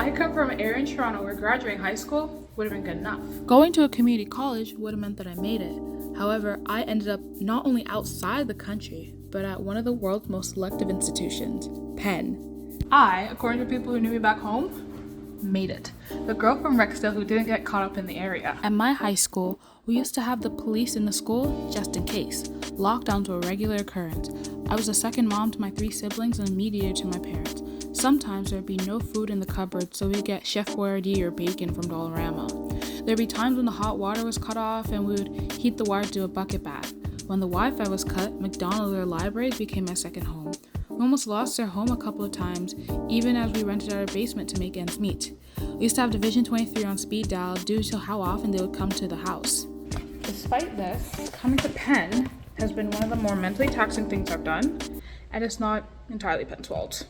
I come from an area in Toronto where graduating high school would have been good enough. Going to a community college would have meant that I made it. However, I ended up not only outside the country, but at one of the world's most selective institutions, Penn. I, according to people who knew me back home, made it. The girl from Rexdale who didn't get caught up in the area. At my high school, we used to have the police in the school just in case. Lockdowns were a regular occurrence. I was the second mom to my 3 siblings and a mediator to my parents. Sometimes there'd be no food in the cupboard, so we'd get Chef Boyarde or bacon from Dollarama. There'd be times when the hot water was cut off and we would heat the water to a bucket bath. When the Wi-Fi was cut, McDonalds or libraries became my second home. We almost lost our home a couple of times, even as we rented our basement to make ends meet. We used to have Division 23 on speed dial due to how often they would come to the house. Despite this, coming to Penn has been one of the more mentally taxing things I've done, and it's not entirely Penn's fault.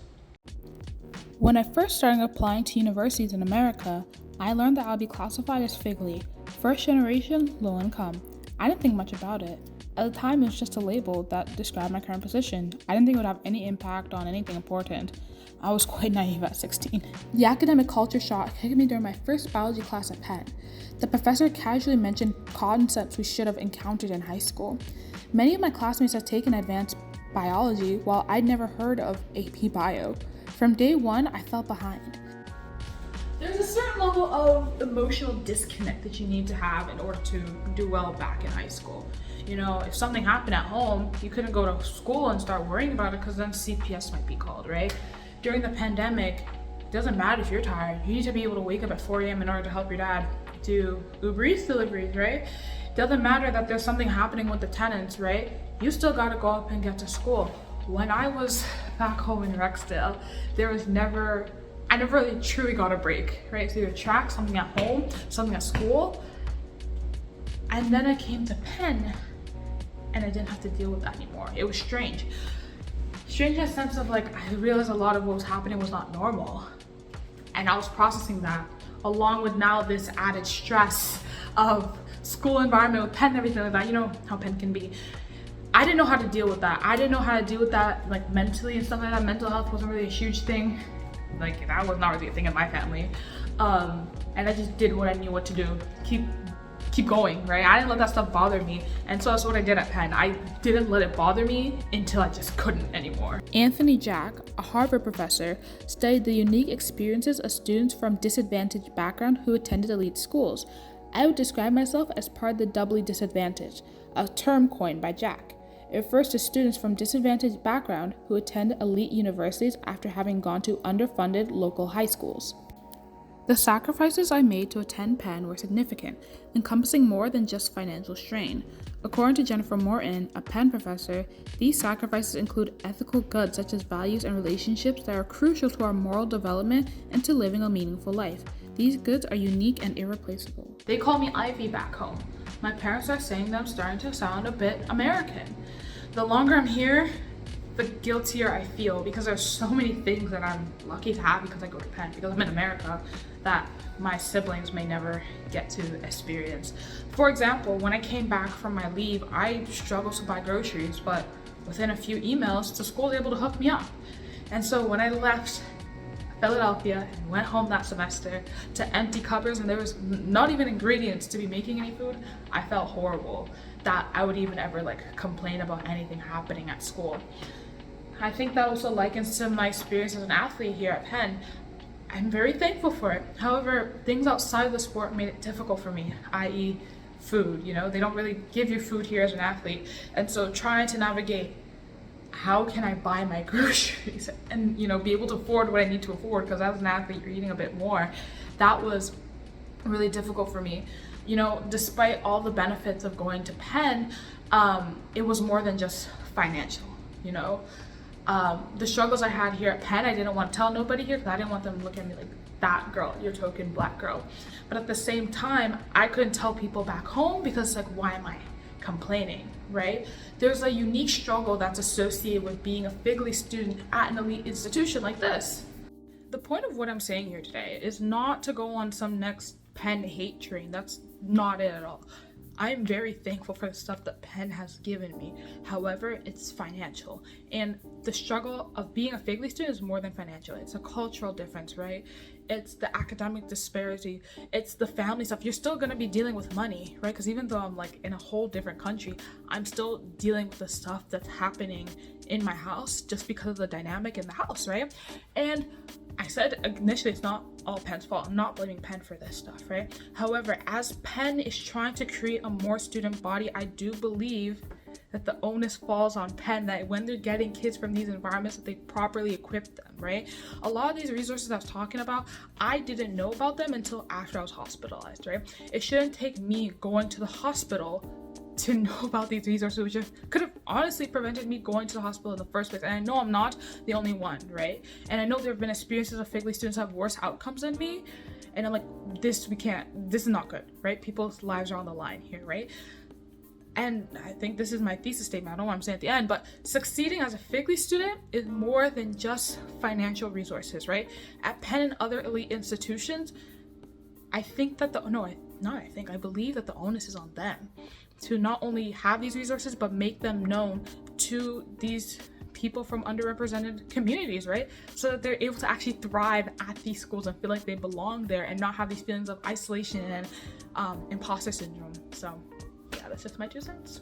When I first started applying to universities in America, I learned that I'll be classified as FIGLY, first generation, low income. I didn't think much about it. At the time, it was just a label that described my current position. I didn't think it would have any impact on anything important. I was quite naive at 16. The academic culture shock hit me during my first biology class at Penn. The professor casually mentioned concepts we should have encountered in high school. Many of my classmates had taken advanced biology, while I'd never heard of AP Bio. From day one, I fell behind. There's a certain level of emotional disconnect that you need to have in order to do well back in high school. You know, if something happened at home, you couldn't go to school and start worrying about it because then CPS might be called, right? During the pandemic, it doesn't matter if you're tired. You need to be able to wake up at 4 a.m. in order to help your dad do Uber Eats deliveries, right? It doesn't matter that there's something happening with the tenants, right? You still gotta go up and get to school. When I was back home in Rexdale, I never really truly got a break, right? So either track, something at home, something at school. And then I came to Penn and I didn't have to deal with that anymore. It was strange. Strange in a sense of like, I realized a lot of what was happening was not normal. And I was processing that along with now this added stress of school environment with Penn and everything like that. You know how Penn can be. I didn't know how to deal with that. I didn't know how to deal with that like mentally and stuff like that. Mental health wasn't really a huge thing. Like that was not really a thing in my family. And I just did what I knew what to do. Keep going, right? I didn't let that stuff bother me. And so that's what I did at Penn. I didn't let it bother me until I just couldn't anymore. Anthony Jack, a Harvard professor, studied the unique experiences of students from disadvantaged backgrounds who attended elite schools. I would describe myself as part of the doubly disadvantaged, a term coined by Jack. It refers to students from disadvantaged background who attend elite universities after having gone to underfunded local high schools. The sacrifices I made to attend Penn were significant, encompassing more than just financial strain. According to Jennifer Morton, a Penn professor, these sacrifices include ethical goods such as values and relationships that are crucial to our moral development and to living a meaningful life. These goods are unique and irreplaceable. They call me Ivy back home. My parents are saying that I'm starting to sound a bit American. The longer I'm here, the guiltier I feel because there's so many things that I'm lucky to have because I go to Penn, because I'm in America, that my siblings may never get to experience. For example, when I came back from my leave, I struggled to buy groceries, but within a few emails, the school was able to hook me up. And so when I left Philadelphia and went home that semester to empty cupboards and there was not even ingredients to be making any food, I felt horrible that I would even ever like complain about anything happening at school. I think that also likens to my experience as an athlete here at Penn. I'm very thankful for it. However, things outside of the sport made it difficult for me, i.e. food. You know, they don't really give you food here as an athlete. And so trying to navigate how can I buy my groceries and, you know, be able to afford what I need to afford, because as an athlete, you're eating a bit more. That was really difficult for me. You know, despite all the benefits of going to Penn, it was more than just financial, you know. The struggles I had here at Penn, I didn't want to tell nobody here because I didn't want them to look at me like, that girl, your token black girl. But at the same time, I couldn't tell people back home because it's like, why am I complaining, right? There's a unique struggle that's associated with being a FIGLY student at an elite institution like this. The point of what I'm saying here today is not to go on some next Penn hate train. That's not it at all. I'm very thankful for the stuff that Penn has given me. However, it's financial. And the struggle of being a FIGLY student is more than financial. It's a cultural difference, right? it's the academic disparity, it's the family stuff. You're still gonna be dealing with money, right? Because even though I'm like in a whole different country, I'm still dealing with the stuff that's happening in my house just because of the dynamic in the house, right? And I said initially it's not all Penn's fault. I'm not blaming Penn for this stuff, right? However, as Penn is trying to create a more student body, I do believe that the onus falls on Penn, that when they're getting kids from these environments, that they properly equip them, right? A lot of these resources I was talking about, I didn't know about them until after I was hospitalized, right? It shouldn't take me going to the hospital to know about these resources, which could have honestly prevented me going to the hospital in the first place. And I know I'm not the only one, right? And I know there have been experiences of Figley students who have worse outcomes than me. And I'm like, this is not good, right? People's lives are on the line here, right? And I think this is my thesis statement. I don't know what I'm saying at the end, but succeeding as a Figley student is more than just financial resources, right? At Penn and other elite institutions, I think that I believe that the onus is on them to not only have these resources, but make them known to these people from underrepresented communities, right? So that they're able to actually thrive at these schools and feel like they belong there and not have these feelings of isolation and imposter syndrome. So yeah, that's just my 2 cents.